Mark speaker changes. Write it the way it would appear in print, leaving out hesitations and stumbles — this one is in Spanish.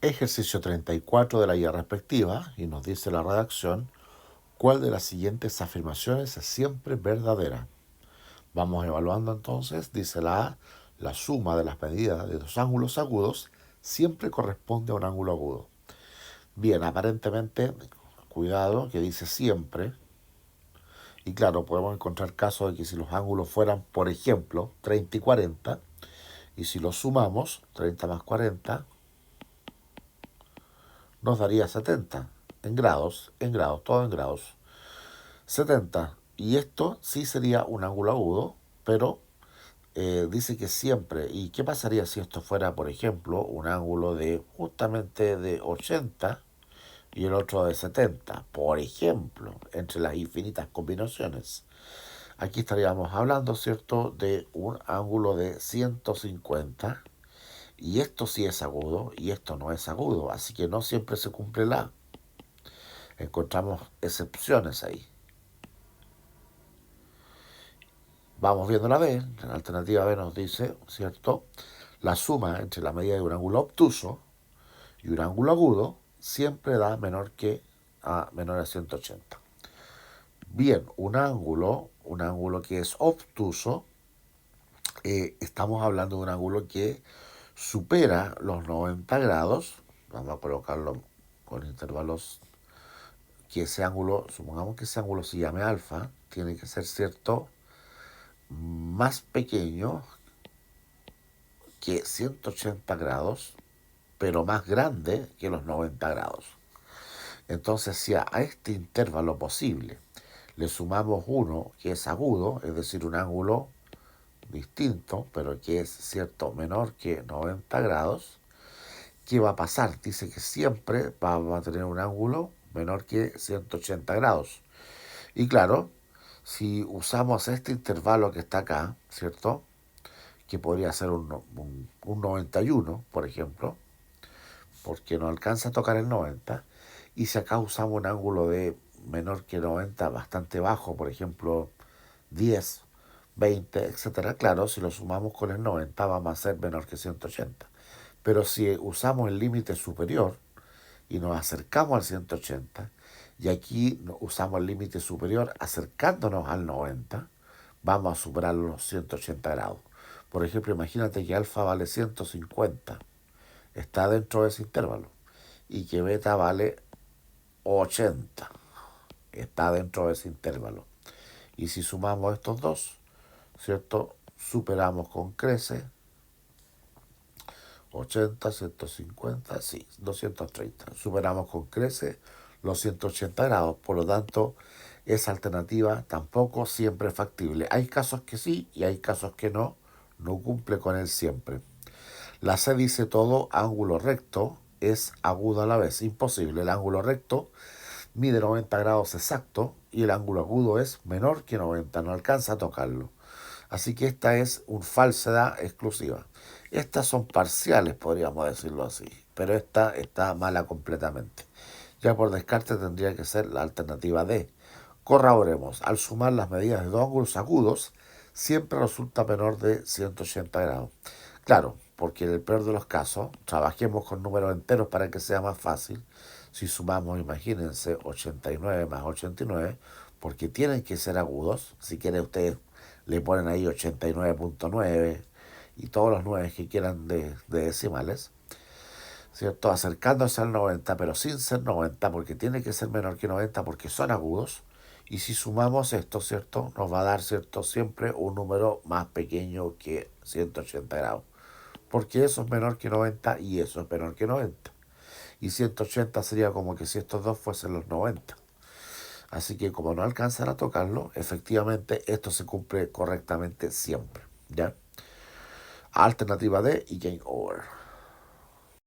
Speaker 1: Ejercicio 34 de la guía respectiva, y nos dice la redacción, ¿cuál de las siguientes afirmaciones es siempre verdadera? Vamos evaluando entonces, dice la suma de las medidas de dos ángulos agudos siempre corresponde a un ángulo agudo. Bien, aparentemente, cuidado, que dice siempre, y claro, podemos encontrar casos de que si los ángulos fueran, por ejemplo, 30 y 40, y si los sumamos, 30 más 40, nos daría 70 en grados, todo en grados. 70. Y esto sí sería un ángulo agudo, pero dice que siempre. ¿Y qué pasaría si esto fuera, por ejemplo, un ángulo de justamente de 80 y el otro de 70? Por ejemplo, entre las infinitas combinaciones. Aquí estaríamos hablando, ¿cierto?, de un ángulo de 150. Y esto sí es agudo y esto no es agudo. Así que no siempre se cumple la. Encontramos excepciones ahí. Vamos viendo la B. La alternativa B nos dice, ¿cierto? La suma entre la medida de un ángulo obtuso y un ángulo agudo siempre da menor a 180. Bien, un ángulo que es obtuso, estamos hablando de un ángulo que supera los 90 grados. Vamos a colocarlo con intervalos, que ese ángulo, supongamos que ese ángulo se llame alfa, tiene que ser, ¿cierto?, más pequeño que 180 grados, pero más grande que los 90 grados. Entonces, si a este intervalo posible le sumamos uno que es agudo, es decir, un ángulo distinto, pero que es, cierto, menor que 90 grados, ¿qué va a pasar? Dice que siempre va a tener un ángulo menor que 180 grados. Y claro, si usamos este intervalo que está acá, ¿cierto?, que podría ser un 91, por ejemplo, porque no alcanza a tocar el 90, y si acá usamos un ángulo de menor que 90 bastante bajo, por ejemplo 10, 20, etcétera, claro, si lo sumamos con el 90 vamos a ser menor que 180. Pero si usamos el límite superior y nos acercamos al 180, y aquí usamos el límite superior acercándonos al 90, vamos a superar los 180 grados. Por ejemplo, imagínate que alfa vale 150, está dentro de ese intervalo, y que beta vale 80, está dentro de ese intervalo. Y si sumamos estos dos, ¿cierto?, superamos con crece 80, 150, sí, 230. Superamos con crece los 180 grados. Por lo tanto, esa alternativa tampoco siempre es factible. Hay casos que sí y hay casos que no. No cumple con él siempre. La C dice todo ángulo recto es agudo a la vez. Imposible. El ángulo recto mide 90 grados exacto y el ángulo agudo es menor que 90. No alcanza a tocarlo. Así que esta es una falsedad exclusiva. Estas son parciales, podríamos decirlo así, pero esta está mala completamente. Ya por descarte tendría que ser la alternativa D. Corroboremos. Al sumar las medidas de dos ángulos agudos, siempre resulta menor de 180 grados. Claro, porque en el peor de los casos, trabajemos con números enteros para que sea más fácil. Si sumamos, imagínense, 89 más 89, porque tienen que ser agudos. Si quieren ustedes le ponen ahí 89.9 y todos los 9 que quieran de decimales, ¿cierto? Acercándose al 90, pero sin ser 90, porque tiene que ser menor que 90 porque son agudos. Y si sumamos esto, ¿cierto?, nos va a dar, ¿cierto?, siempre un número más pequeño que 180 grados. Porque eso es menor que 90 y eso es menor que 90. Y 180 sería como que si estos dos fuesen los 90. Así que como no alcanzan a tocarlo, efectivamente esto se cumple correctamente siempre. ¿Ya? Alternativa D y game over.